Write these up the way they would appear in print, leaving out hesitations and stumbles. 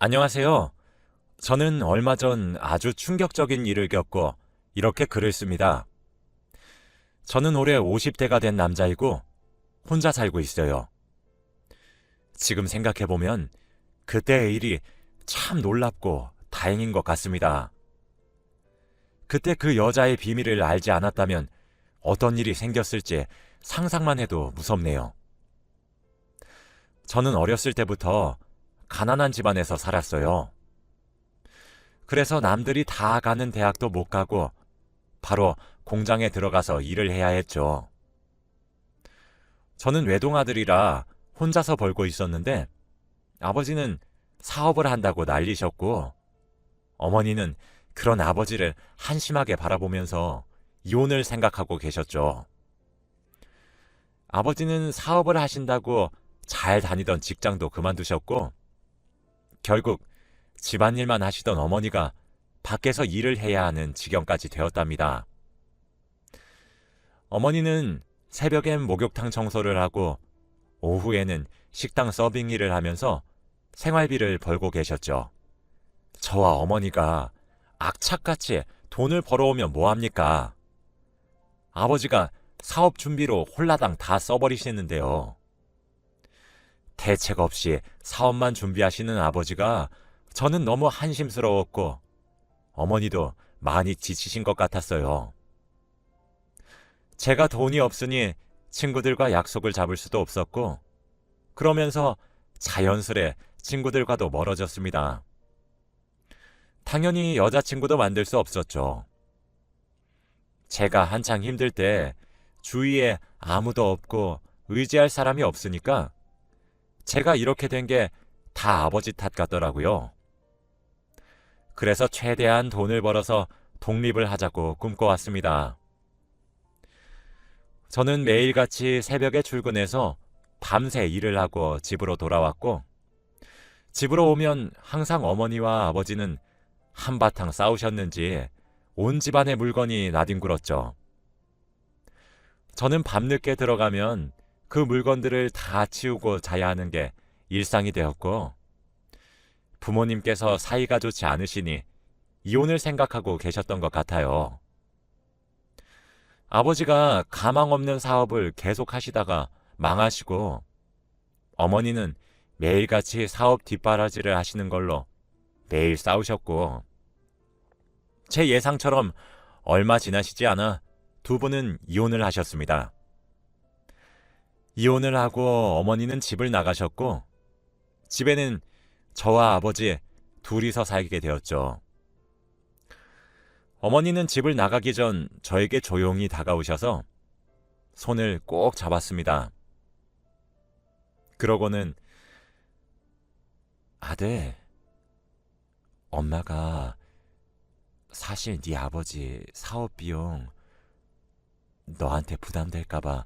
안녕하세요. 저는 얼마 전 아주 충격적인 일을 겪고 이렇게 글을 씁니다. 저는 올해 50대가 된 남자이고 혼자 살고 있어요. 지금 생각해보면 그때의 일이 참 놀랍고 다행인 것 같습니다. 그때 그 여자의 비밀을 알지 않았다면 어떤 일이 생겼을지 상상만 해도 무섭네요. 저는 어렸을 때부터 가난한 집안에서 살았어요. 그래서 남들이 다 가는 대학도 못 가고 바로 공장에 들어가서 일을 해야 했죠. 저는 외동아들이라 혼자서 벌고 있었는데 아버지는 사업을 한다고 난리셨고 어머니는 그런 아버지를 한심하게 바라보면서 이혼을 생각하고 계셨죠. 아버지는 사업을 하신다고 잘 다니던 직장도 그만두셨고 결국 집안일만 하시던 어머니가 밖에서 일을 해야 하는 지경까지 되었답니다. 어머니는 새벽엔 목욕탕 청소를 하고 오후에는 식당 서빙 일을 하면서 생활비를 벌고 계셨죠. 저와 어머니가 악착같이 돈을 벌어오면 뭐합니까? 아버지가 사업 준비로 홀라당 다 써버리시는데요. 대책 없이 사업만 준비하시는 아버지가 저는 너무 한심스러웠고 어머니도 많이 지치신 것 같았어요. 제가 돈이 없으니 친구들과 약속을 잡을 수도 없었고 그러면서 자연스레 친구들과도 멀어졌습니다. 당연히 여자친구도 만들 수 없었죠. 제가 한창 힘들 때 주위에 아무도 없고 의지할 사람이 없으니까 제가 이렇게 된 게 다 아버지 탓 같더라고요. 그래서 최대한 돈을 벌어서 독립을 하자고 꿈꿔왔습니다. 저는 매일같이 새벽에 출근해서 밤새 일을 하고 집으로 돌아왔고 집으로 오면 항상 어머니와 아버지는 한바탕 싸우셨는지 온 집안의 물건이 나뒹굴었죠. 저는 밤늦게 들어가면 그 물건들을 다 치우고 자야 하는 게 일상이 되었고 부모님께서 사이가 좋지 않으시니 이혼을 생각하고 계셨던 것 같아요. 아버지가 가망 없는 사업을 계속 하시다가 망하시고 어머니는 매일같이 사업 뒷바라지를 하시는 걸로 매일 싸우셨고 제 예상처럼 얼마 지나시지 않아 두 분은 이혼을 하셨습니다. 이혼을 하고 어머니는 집을 나가셨고 집에는 저와 아버지 둘이서 살게 되었죠. 어머니는 집을 나가기 전 저에게 조용히 다가오셔서 손을 꼭 잡았습니다. 그러고는 아들, 엄마가 사실 네 아버지 사업 비용 너한테 부담될까봐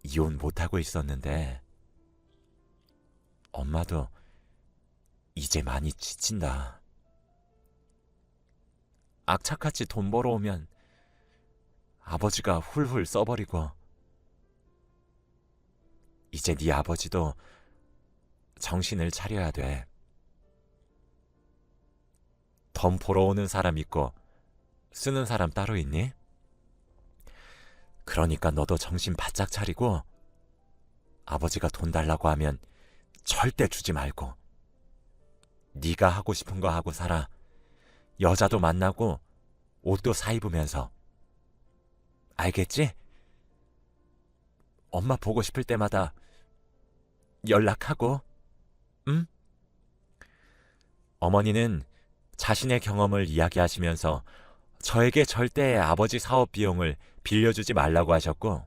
이혼 못하고 있었는데 엄마도 이제 많이 지친다. 악착같이 돈 벌어오면 아버지가 훌훌 써버리고 이제 네 아버지도 정신을 차려야 돼. 돈 벌어오는 사람 있고 쓰는 사람 따로 있니? 그러니까 너도 정신 바짝 차리고 아버지가 돈 달라고 하면 절대 주지 말고 네가 하고 싶은 거 하고 살아. 여자도 만나고 옷도 사 입으면서. 알겠지? 엄마 보고 싶을 때마다 연락하고, 응? 어머니는 자신의 경험을 이야기하시면서 저에게 절대 아버지 사업 비용을 빌려주지 말라고 하셨고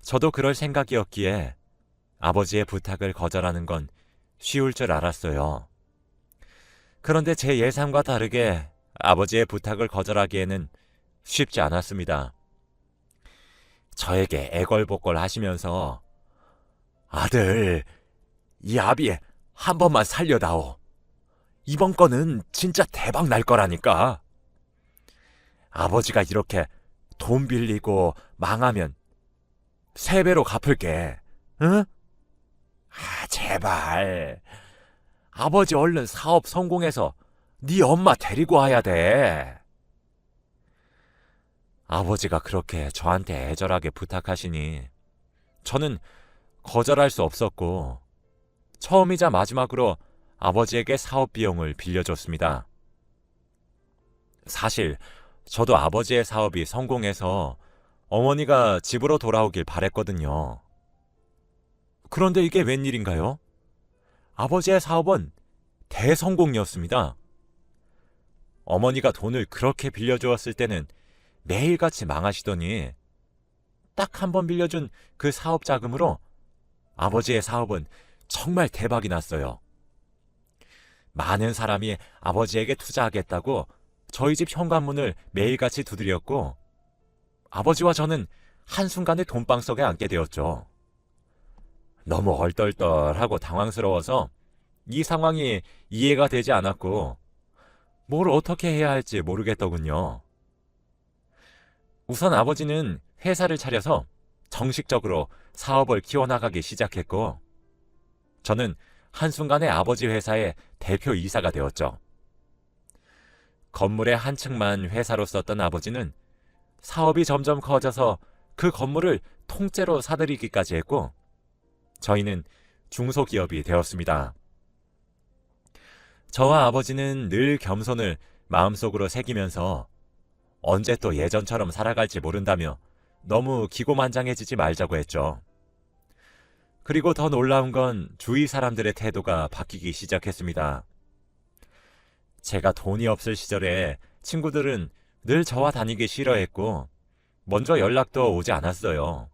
저도 그럴 생각이었기에 아버지의 부탁을 거절하는 건 쉬울 줄 알았어요. 그런데 제 예상과 다르게 아버지의 부탁을 거절하기에는 쉽지 않았습니다. 저에게 애걸복걸 하시면서 아들, 이 아비 한 번만 살려다오. 이번 건은 진짜 대박 날 거라니까. 아버지가 이렇게 돈 빌리고 망하면 3배로 갚을게. 응? 아, 제발. 아버지 얼른 사업 성공해서 네 엄마 데리고 와야 돼. 아버지가 그렇게 저한테 애절하게 부탁하시니 저는 거절할 수 없었고 처음이자 마지막으로 아버지에게 사업 비용을 빌려줬습니다. 사실 저도 아버지의 사업이 성공해서 어머니가 집으로 돌아오길 바랬거든요. 그런데 이게 웬일인가요? 아버지의 사업은 대성공이었습니다. 어머니가 돈을 그렇게 빌려주었을 때는 매일같이 망하시더니 딱 한 번 빌려준 그 사업 자금으로 아버지의 사업은 정말 대박이 났어요. 많은 사람이 아버지에게 투자하겠다고 저희 집 현관문을 매일같이 두드렸고 아버지와 저는 한순간에 돈방석에 앉게 되었죠. 너무 얼떨떨하고 당황스러워서 이 상황이 이해가 되지 않았고 뭘 어떻게 해야 할지 모르겠더군요. 우선 아버지는 회사를 차려서 정식적으로 사업을 키워나가기 시작했고 저는 한순간에 아버지 회사의 대표이사가 되었죠. 건물의 한 층만 회사로 썼던 아버지는 사업이 점점 커져서 그 건물을 통째로 사들이기까지 했고 저희는 중소기업이 되었습니다. 저와 아버지는 늘 겸손을 마음속으로 새기면서 언제 또 예전처럼 살아갈지 모른다며 너무 기고만장해지지 말자고 했죠. 그리고 더 놀라운 건 주위 사람들의 태도가 바뀌기 시작했습니다. 제가 돈이 없을 시절에 친구들은 늘 저와 다니기 싫어했고 먼저 연락도 오지 않았어요.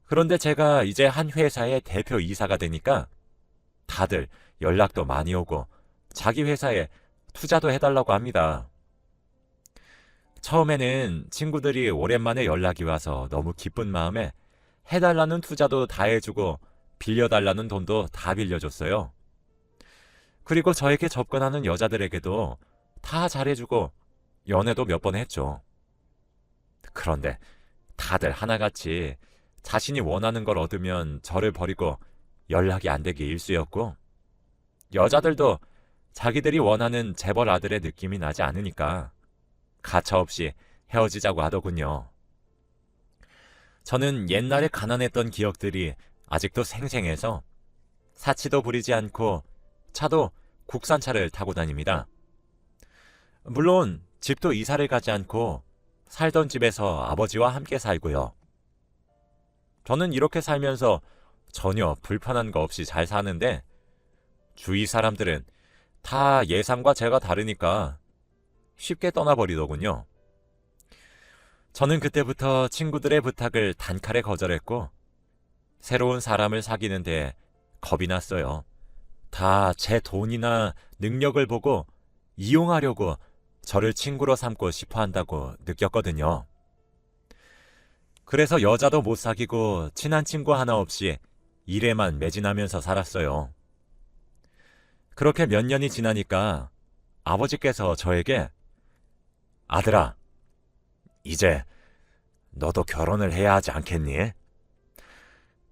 그런데 제가 이제 한 회사의 대표이사가 되니까 다들 연락도 많이 오고 자기 회사에 투자도 해달라고 합니다. 처음에는 친구들이 오랜만에 연락이 와서 너무 기쁜 마음에 해달라는 투자도 다 해주고 빌려달라는 돈도 다 빌려줬어요. 그리고 저에게 접근하는 여자들에게도 다 잘해주고 연애도 몇 번 했죠. 그런데 다들 하나같이 자신이 원하는 걸 얻으면 저를 버리고 연락이 안 되기 일쑤였고 여자들도 자기들이 원하는 재벌 아들의 느낌이 나지 않으니까 가차없이 헤어지자고 하더군요. 저는 옛날에 가난했던 기억들이 아직도 생생해서 사치도 부리지 않고 차도 국산차를 타고 다닙니다. 물론 집도 이사를 가지 않고 살던 집에서 아버지와 함께 살고요. 저는 이렇게 살면서 전혀 불편한 거 없이 잘 사는데 주위 사람들은 다 예상과 제가 다르니까 쉽게 떠나버리더군요. 저는 그때부터 친구들의 부탁을 단칼에 거절했고 새로운 사람을 사귀는데 겁이 났어요. 다 제 돈이나 능력을 보고 이용하려고 저를 친구로 삼고 싶어 한다고 느꼈거든요. 그래서 여자도 못 사귀고 친한 친구 하나 없이 일에만 매진하면서 살았어요. 그렇게 몇 년이 지나니까 아버지께서 저에게 아들아, 이제 너도 결혼을 해야 하지 않겠니?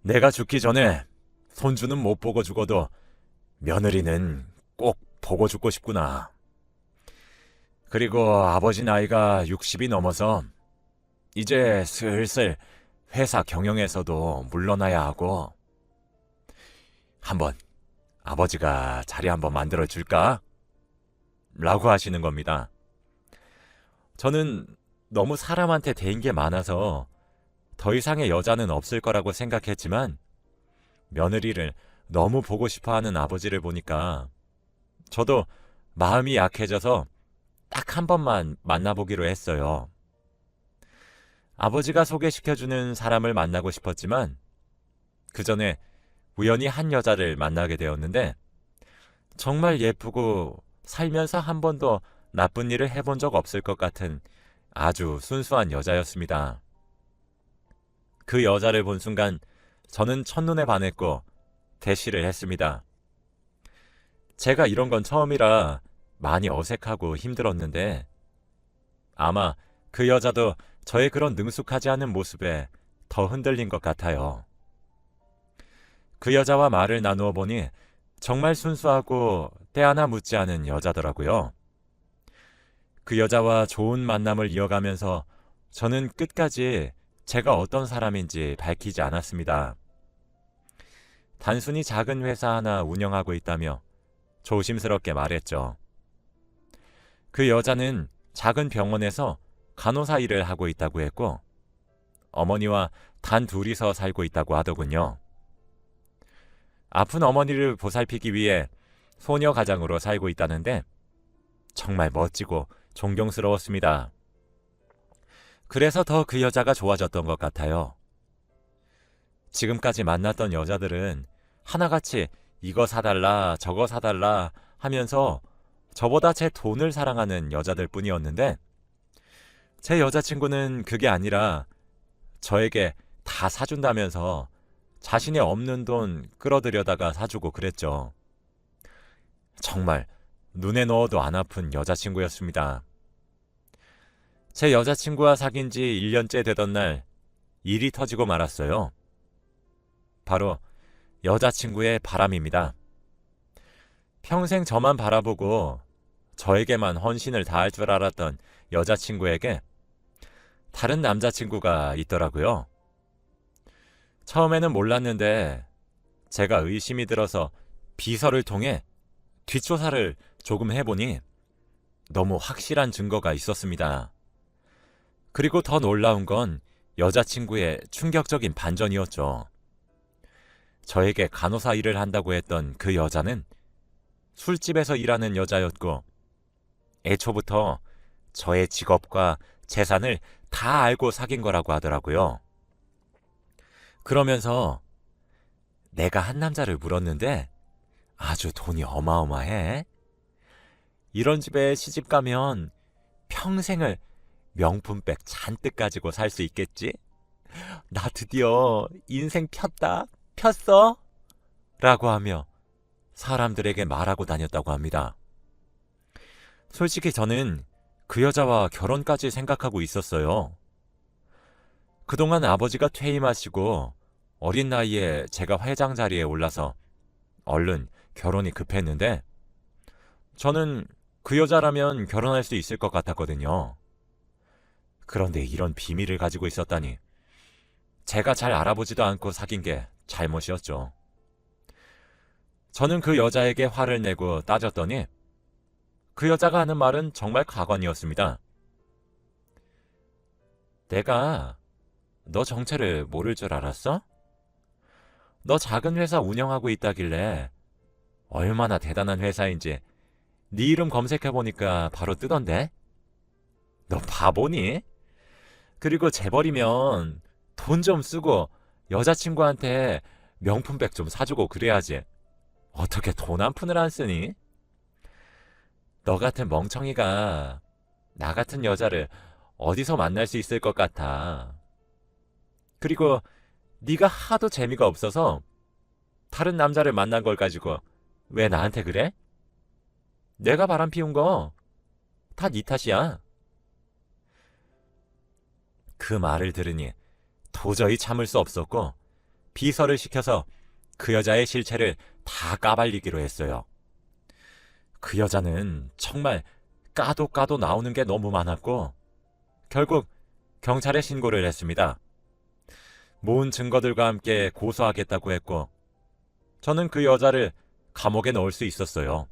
내가 죽기 전에 손주는 못 보고 죽어도 며느리는 꼭 보고 죽고 싶구나. 그리고 아버지 나이가 60이 넘어서 이제 슬슬 회사 경영에서도 물러나야 하고 한번 아버지가 자리 한번 만들어 줄까? 라고 하시는 겁니다. 저는 너무 사람한테 대인 게 많아서 더 이상의 여자는 없을 거라고 생각했지만 며느리를 너무 보고 싶어하는 아버지를 보니까 저도 마음이 약해져서 딱 한 번만 만나보기로 했어요. 아버지가 소개시켜주는 사람을 만나고 싶었지만 그 전에 우연히 한 여자를 만나게 되었는데 정말 예쁘고 살면서 한 번도 나쁜 일을 해본 적 없을 것 같은 아주 순수한 여자였습니다. 그 여자를 본 순간 저는 첫눈에 반했고 대시를 했습니다. 제가 이런 건 처음이라 많이 어색하고 힘들었는데 아마 그 여자도 저의 그런 능숙하지 않은 모습에 더 흔들린 것 같아요. 그 여자와 말을 나누어 보니 정말 순수하고 때 하나 묻지 않은 여자더라고요. 그 여자와 좋은 만남을 이어가면서 저는 끝까지 제가 어떤 사람인지 밝히지 않았습니다. 단순히 작은 회사 하나 운영하고 있다며 조심스럽게 말했죠. 그 여자는 작은 병원에서 간호사 일을 하고 있다고 했고 어머니와 단 둘이서 살고 있다고 하더군요. 아픈 어머니를 보살피기 위해 소녀 가장으로 살고 있다는데 정말 멋지고 존경스러웠습니다. 그래서 더 그 여자가 좋아졌던 것 같아요. 지금까지 만났던 여자들은 하나같이 이거 사달라 저거 사달라 하면서 저보다 제 돈을 사랑하는 여자들 뿐이었는데 제 여자친구는 그게 아니라 저에게 다 사준다면서 자신의 없는 돈 끌어들여다가 사주고 그랬죠. 정말 눈에 넣어도 안 아픈 여자친구였습니다. 제 여자친구와 사귄 지 1년째 되던 날 일이 터지고 말았어요. 바로 여자친구의 바람입니다. 평생 저만 바라보고 저에게만 헌신을 다할 줄 알았던 여자친구에게 다른 남자친구가 있더라고요. 처음에는 몰랐는데 제가 의심이 들어서 비서를 통해 뒷조사를 조금 해보니 너무 확실한 증거가 있었습니다. 그리고 더 놀라운 건 여자친구의 충격적인 반전이었죠. 저에게 간호사 일을 한다고 했던 그 여자는 술집에서 일하는 여자였고 애초부터 저의 직업과 재산을 다 알고 사귄 거라고 하더라고요. 그러면서 내가 한 남자를 물었는데 아주 돈이 어마어마해. 이런 집에 시집 가면 평생을 명품백 잔뜩 가지고 살 수 있겠지? 나 드디어 인생 폈어? 라고 하며 사람들에게 말하고 다녔다고 합니다. 솔직히 저는 그 여자와 결혼까지 생각하고 있었어요. 그동안 아버지가 퇴임하시고 어린 나이에 제가 회장 자리에 올라서 얼른 결혼이 급했는데 저는 그 여자라면 결혼할 수 있을 것 같았거든요. 그런데 이런 비밀을 가지고 있었다니 제가 잘 알아보지도 않고 사귄 게 잘못이었죠. 저는 그 여자에게 화를 내고 따졌더니 그 여자가 하는 말은 정말 가관이었습니다. 내가 너 정체를 모를 줄 알았어? 너 작은 회사 운영하고 있다길래 얼마나 대단한 회사인지 네 이름 검색해보니까 바로 뜨던데? 너 바보니? 그리고 재벌이면 돈 좀 쓰고 여자친구한테 명품백 좀 사주고 그래야지. 어떻게 돈 한 푼을 안 쓰니? 너 같은 멍청이가 나 같은 여자를 어디서 만날 수 있을 것 같아. 그리고 네가 하도 재미가 없어서 다른 남자를 만난 걸 가지고 왜 나한테 그래? 내가 바람 피운 거 다 네 탓이야. 그 말을 들으니 도저히 참을 수 없었고 비서를 시켜서 그 여자의 실체를 다 까발리기로 했어요. 그 여자는 정말 까도 나오는 게 너무 많았고 결국 경찰에 신고를 했습니다. 모은 증거들과 함께 고소하겠다고 했고 저는 그 여자를 감옥에 넣을 수 있었어요.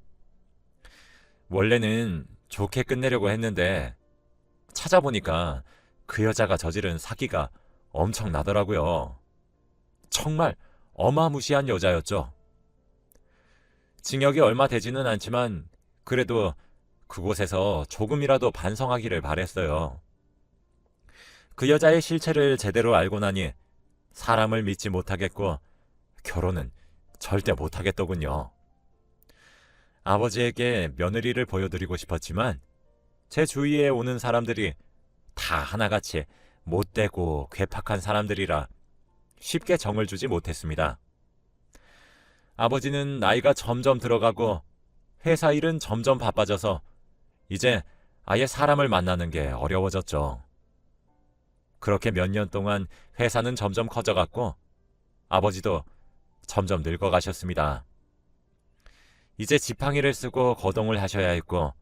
원래는 좋게 끝내려고 했는데 찾아보니까 그 여자가 저지른 사기가 엄청나더라고요. 정말 어마무시한 여자였죠. 징역이 얼마 되지는 않지만 그래도 그곳에서 조금이라도 반성하기를 바랬어요. 그 여자의 실체를 제대로 알고 나니 사람을 믿지 못하겠고 결혼은 절대 못하겠더군요. 아버지에게 며느리를 보여드리고 싶었지만 제 주위에 오는 사람들이 다 하나같이 못되고 괴팍한 사람들이라 쉽게 정을 주지 못했습니다. 아버지는 나이가 점점 들어가고 회사 일은 점점 바빠져서 이제 아예 사람을 만나는 게 어려워졌죠. 그렇게 몇 년 동안 회사는 점점 커져갔고 아버지도 점점 늙어가셨습니다. 이제 지팡이를 쓰고 거동을 하셔야 했고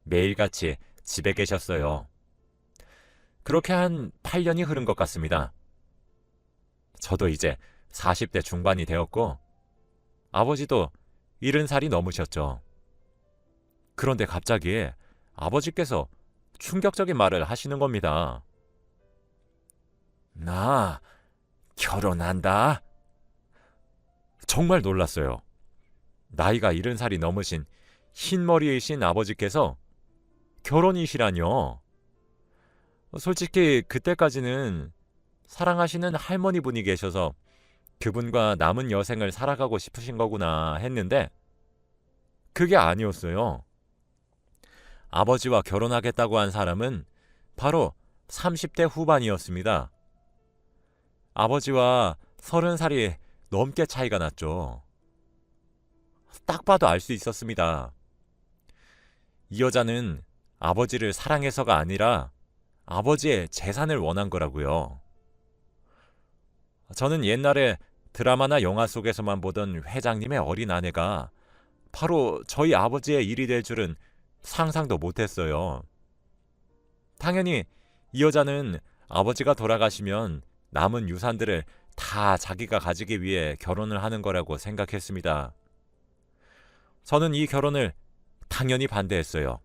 매일같이 집에 계셨어요. 그렇게 한 8년이 흐른 것 같습니다. 저도 이제 40대 중반이 되었고 아버지도 70살이 넘으셨죠. 그런데 갑자기 아버지께서 충격적인 말을 하시는 겁니다. 나 결혼한다. 정말 놀랐어요. 나이가 70살이 넘으신 흰머리이신 아버지께서 결혼이시라뇨. 솔직히 그때까지는 사랑하시는 할머니 분이 계셔서 그분과 남은 여생을 살아가고 싶으신 거구나 했는데 그게 아니었어요. 아버지와 결혼하겠다고 한 사람은 바로 30대 후반이었습니다. 아버지와 30살이 넘게 차이가 났죠. 딱 봐도 알 수 있었습니다. 이 여자는 아버지를 사랑해서가 아니라 아버지의 재산을 원한 거라고요. 저는 옛날에 드라마나 영화 속에서만 보던 회장님의 어린 아내가 바로 저희 아버지의 일이 될 줄은 상상도 못했어요. 당연히 이 여자는 아버지가 돌아가시면 남은 유산들을 다 자기가 가지기 위해 결혼을 하는 거라고 생각했습니다. 저는 이 결혼을 당연히 반대했어요.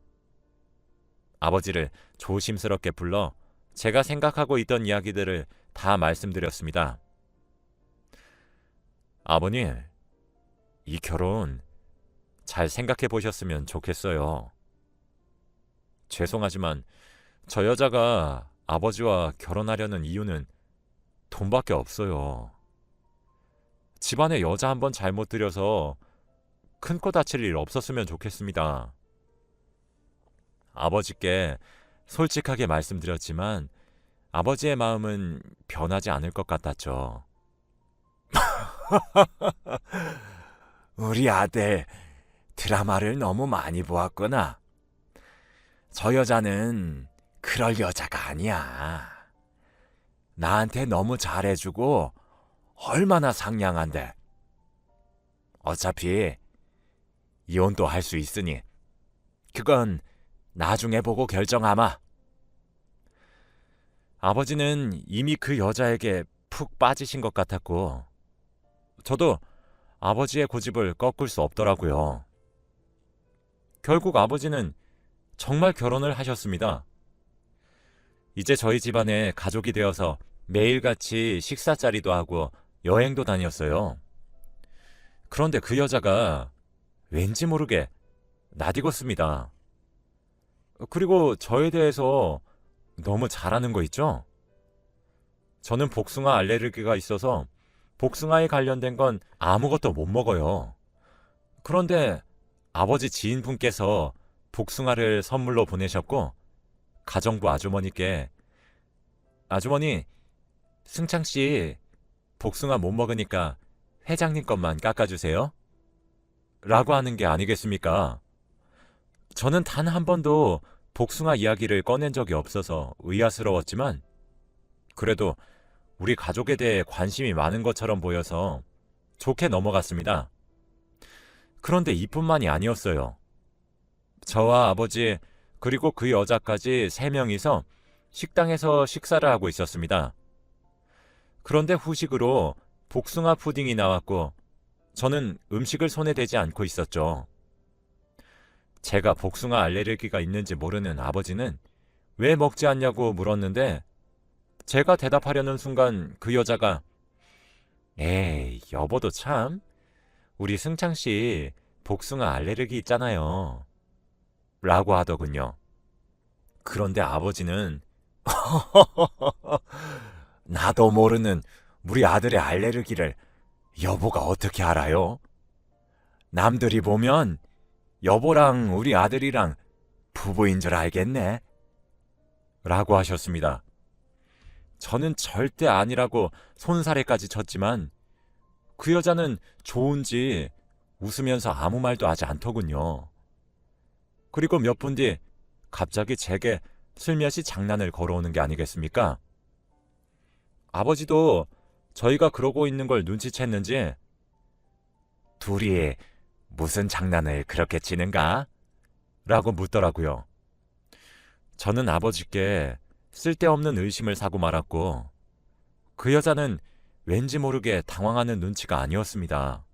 아버지를 조심스럽게 불러 제가 생각하고 있던 이야기들을 다 말씀드렸습니다. 아버님, 이 결혼 잘 생각해 보셨으면 좋겠어요. 죄송하지만 저 여자가 아버지와 결혼하려는 이유는 돈밖에 없어요. 집안에 여자 한 번 잘못 들여서 큰 코 다칠 일 없었으면 좋겠습니다. 아버지께 솔직하게 말씀드렸지만 아버지의 마음은 변하지 않을 것 같았죠. 우리 아들 드라마를 너무 많이 보았구나. 저 여자는 그럴 여자가 아니야. 나한테 너무 잘해주고 얼마나 상냥한데. 어차피 이혼도 할 수 있으니 그건 나중에 보고 결정하마. 아버지는 이미 그 여자에게 푹 빠지신 것 같았고 저도 아버지의 고집을 꺾을 수 없더라고요. 결국 아버지는 정말 결혼을 하셨습니다. 이제 저희 집안에 가족이 되어서 매일같이 식사자리도 하고 여행도 다녔어요. 그런데 그 여자가 왠지 모르게 낯익었습니다. 그리고 저에 대해서 너무 잘하는 거 있죠? 저는 복숭아 알레르기가 있어서 복숭아에 관련된 건 아무것도 못 먹어요. 그런데 아버지 지인분께서 복숭아를 선물로 보내셨고 가정부 아주머니께 아주머니, 승창씨 복숭아 못 먹으니까 회장님 것만 깎아주세요. 라고 하는 게 아니겠습니까? 저는 단 한 번도 복숭아 이야기를 꺼낸 적이 없어서 의아스러웠지만 그래도 우리 가족에 대해 관심이 많은 것처럼 보여서 좋게 넘어갔습니다. 그런데 이뿐만이 아니었어요. 저와 아버지 그리고 그 여자까지 3명이서 식당에서 식사를 하고 있었습니다. 그런데 후식으로 복숭아 푸딩이 나왔고 저는 음식을 손에 대지 않고 있었죠. 제가 복숭아 알레르기가 있는지 모르는 아버지는 왜 먹지 않냐고 물었는데 제가 대답하려는 순간 그 여자가 에이, 여보도 참 우리 승창씨 복숭아 알레르기 있잖아요. 라고 하더군요. 그런데 아버지는 나도 모르는 우리 아들의 알레르기를 여보가 어떻게 알아요? 남들이 보면 여보랑 우리 아들이랑 부부인 줄 알겠네. 라고 하셨습니다. 저는 절대 아니라고 손사래까지 쳤지만 그 여자는 좋은지 웃으면서 아무 말도 하지 않더군요. 그리고 몇 분 뒤 갑자기 제게 슬며시 장난을 걸어오는 게 아니겠습니까? 아버지도 저희가 그러고 있는 걸 눈치챘는지 둘이 무슨 장난을 그렇게 치는가? 라고 묻더라고요. 저는 아버지께 쓸데없는 의심을 사고 말았고, 그 여자는 왠지 모르게 당황하는 눈치가 아니었습니다.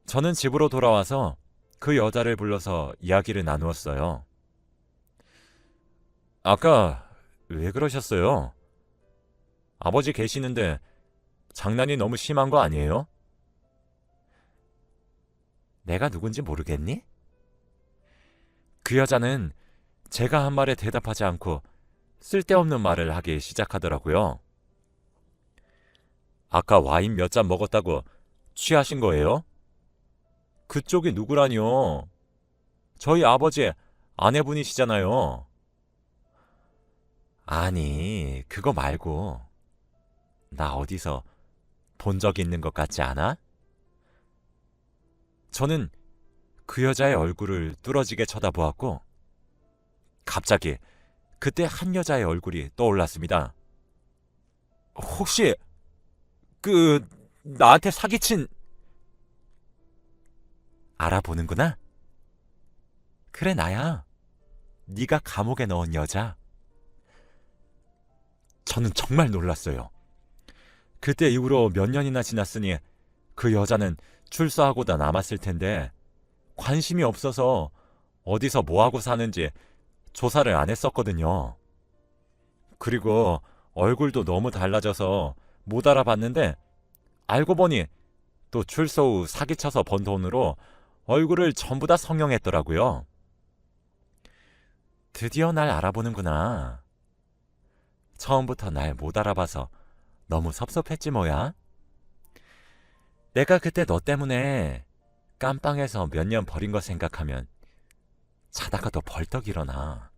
저는 집으로 돌아와서 그 여자를 불러서 이야기를 나누었어요. 아까 왜 그러셨어요? 아버지 계시는데 장난이 너무 심한 거 아니에요? 내가 누군지 모르겠니? 그 여자는 제가 한 말에 대답하지 않고 쓸데없는 말을 하기 시작하더라고요. 아까 와인 몇 잔 먹었다고 취하신 거예요? 그쪽이 누구라뇨? 저희 아버지의 아내분이시잖아요. 아니, 그거 말고 나 어디서 본 적 있는 것 같지 않아? 저는 그 여자의 얼굴을 뚫어지게 쳐다보았고 갑자기 그때 한 여자의 얼굴이 떠올랐습니다. 혹시 나한테 사기친 알아보는구나? 그래 나야. 네가 감옥에 넣은 여자. 저는 정말 놀랐어요. 그때 이후로 몇 년이나 지났으니 그 여자는 출소하고다 남았을 텐데 관심이 없어서 어디서 뭐하고 사는지 조사를 안 했었거든요. 그리고 얼굴도 너무 달라져서 못 알아봤는데 알고 보니 또 출소 후 사기쳐서 번 돈으로 얼굴을 전부 다 성형했더라고요. 드디어 날 알아보는구나. 처음부터 날 못 알아봐서 너무 섭섭했지 뭐야. 내가 그때 너 때문에 깜빵에서 몇 년 버린 거 생각하면 자다가도 벌떡 일어나.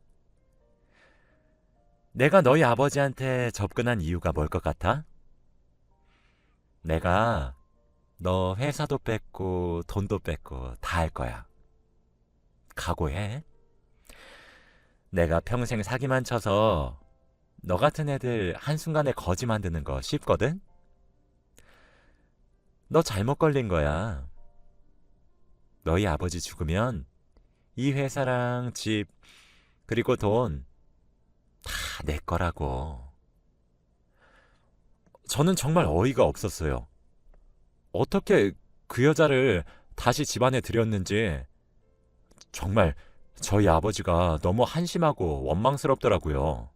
내가 너희 아버지한테 접근한 이유가 뭘 것 같아? 내가 너 회사도 뺏고 돈도 뺏고 다 할 거야. 각오해. 내가 평생 사기만 쳐서 너 같은 애들 한순간에 거지 만드는 거 쉽거든? 너 잘못 걸린 거야. 너희 아버지 죽으면 이 회사랑 집 그리고 돈 다 내 거라고. 저는 정말 어이가 없었어요. 어떻게 그 여자를 다시 집안에 들였는지 정말 저희 아버지가 너무 한심하고 원망스럽더라고요.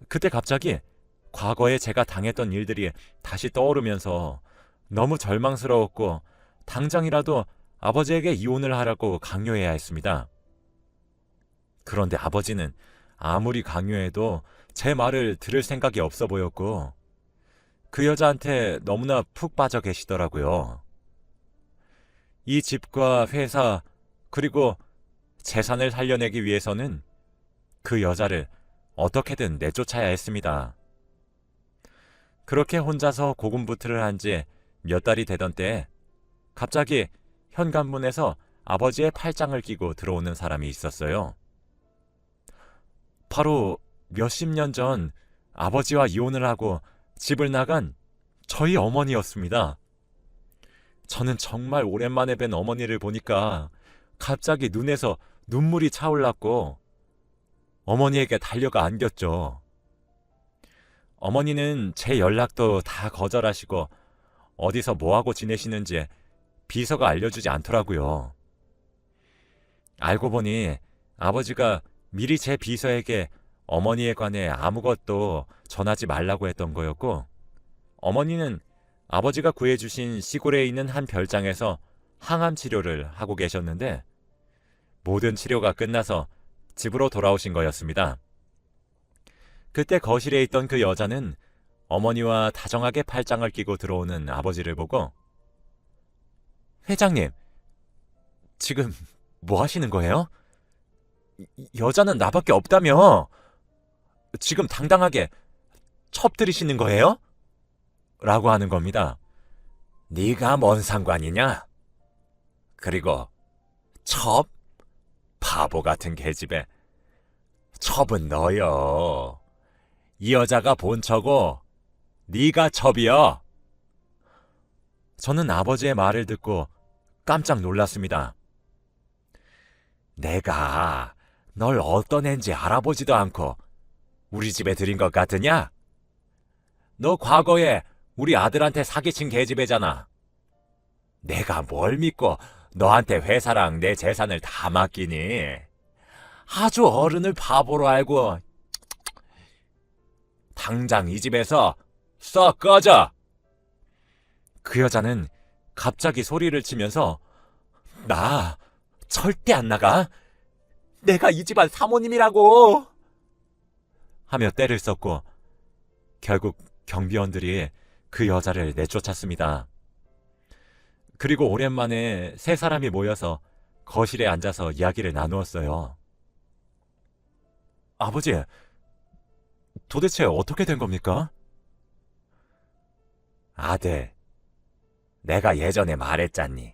그때 갑자기 과거에 제가 당했던 일들이 다시 떠오르면서 너무 절망스러웠고 당장이라도 아버지에게 이혼을 하라고 강요해야 했습니다. 그런데 아버지는 아무리 강요해도 제 말을 들을 생각이 없어 보였고 그 여자한테 너무나 푹 빠져 계시더라고요. 이 집과 회사 그리고 재산을 살려내기 위해서는 그 여자를 어떻게든 내쫓아야 했습니다. 그렇게 혼자서 고군분투를 한 지 몇 달이 되던 때에 갑자기 현관문에서 아버지의 팔짱을 끼고 들어오는 사람이 있었어요. 바로 몇십 년 전 아버지와 이혼을 하고 집을 나간 저희 어머니였습니다. 저는 정말 오랜만에 뵌 어머니를 보니까 갑자기 눈에서 눈물이 차올랐고 어머니에게 달려가 안겼죠. 어머니는 제 연락도 다 거절하시고 어디서 뭐하고 지내시는지 비서가 알려주지 않더라고요. 알고 보니 아버지가 미리 제 비서에게 어머니에 관해 아무것도 전하지 말라고 했던 거였고 어머니는 아버지가 구해주신 시골에 있는 한 별장에서 항암 치료를 하고 계셨는데 모든 치료가 끝나서 집으로 돌아오신 거였습니다. 그때 거실에 있던 그 여자는 어머니와 다정하게 팔짱을 끼고 들어오는 아버지를 보고 회장님, 지금 뭐 하시는 거예요? 여자는 나밖에 없다며 지금 당당하게 첩들이시는 거예요? 라고 하는 겁니다. 네가 뭔 상관이냐? 그리고 첩? 바보 같은 계집애. 첩은 너요. 이 여자가 본처고 네가 첩이여. 저는 아버지의 말을 듣고 깜짝 놀랐습니다. 내가 널 어떤 앤지 알아보지도 않고 우리 집에 들인 것 같으냐? 너 과거에 우리 아들한테 사기친 계집애잖아. 내가 뭘 믿고 너한테 회사랑 내 재산을 다 맡기니? 아주 어른을 바보로 알고. 당장 이 집에서 썩 꺼져! 그 여자는 갑자기 소리를 치면서 나 절대 안 나가. 내가 이 집안 사모님이라고! 하며 떼를 썼고 결국 경비원들이 그 여자를 내쫓았습니다. 그리고 오랜만에 세 사람이 모여서 거실에 앉아서 이야기를 나누었어요. 아버지, 도대체 어떻게 된 겁니까? 아들, 내가 예전에 말했잖니.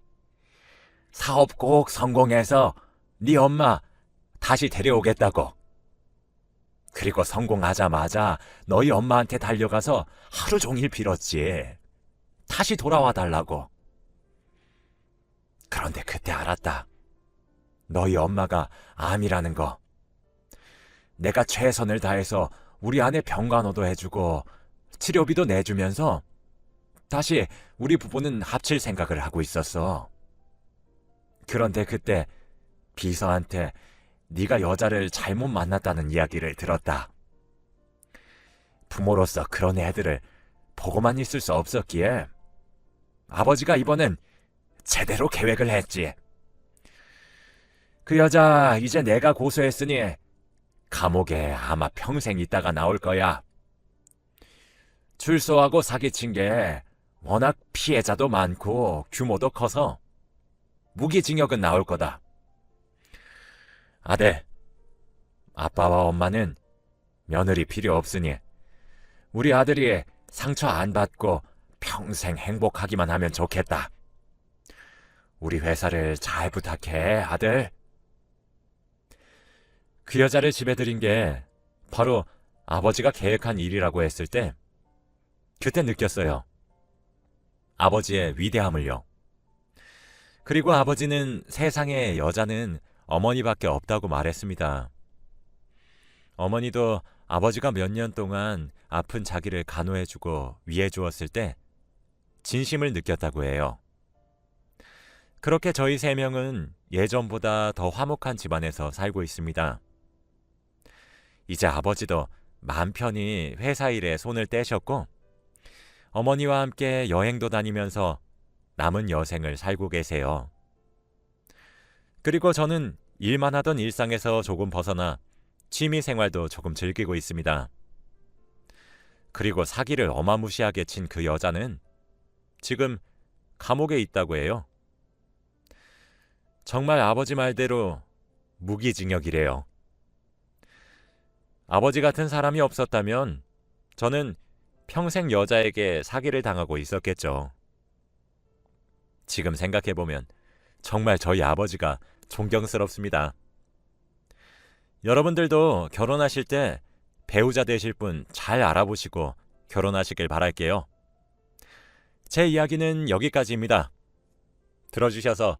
사업 꼭 성공해서 네 엄마 다시 데려오겠다고. 그리고 성공하자마자 너희 엄마한테 달려가서 하루 종일 빌었지. 다시 돌아와 달라고. 그런데 그때 알았다. 너희 엄마가 암이라는 거. 내가 최선을 다해서 우리 아내 병간호도 해주고 치료비도 내주면서 다시 우리 부부는 합칠 생각을 하고 있었어. 그런데 그때 비서한테 네가 여자를 잘못 만났다는 이야기를 들었다. 부모로서 그런 애들을 보고만 있을 수 없었기에 아버지가 이번엔 제대로 계획을 했지. 그 여자 이제 내가 고소했으니 감옥에 아마 평생 있다가 나올 거야. 출소하고 사기친 게 워낙 피해자도 많고 규모도 커서 무기징역은 나올 거다. 아들, 아빠와 엄마는 며느리 필요 없으니 우리 아들이 상처 안 받고 평생 행복하기만 하면 좋겠다. 우리 회사를 잘 부탁해, 아들. 그 여자를 집에 들인 게 바로 아버지가 계획한 일이라고 했을 때 그때 느꼈어요. 아버지의 위대함을요. 그리고 아버지는 세상에 여자는 어머니밖에 없다고 말했습니다. 어머니도 아버지가 몇 년 동안 아픈 자기를 간호해주고 위해주었을 때 진심을 느꼈다고 해요. 그렇게 저희 세 명은 예전보다 더 화목한 집안에서 살고 있습니다. 이제 아버지도 마음 편히 회사 일에 손을 떼셨고 어머니와 함께 여행도 다니면서 남은 여생을 살고 계세요. 그리고 저는 일만 하던 일상에서 조금 벗어나 취미 생활도 조금 즐기고 있습니다. 그리고 사기를 어마무시하게 친 그 여자는 지금 감옥에 있다고 해요. 정말 아버지 말대로 무기징역이래요. 아버지 같은 사람이 없었다면 저는 평생 여자에게 사기를 당하고 있었겠죠. 지금 생각해보면 정말 저희 아버지가 존경스럽습니다. 여러분들도 결혼하실 때 배우자 되실 분 잘 알아보시고 결혼하시길 바랄게요. 제 이야기는 여기까지입니다. 들어주셔서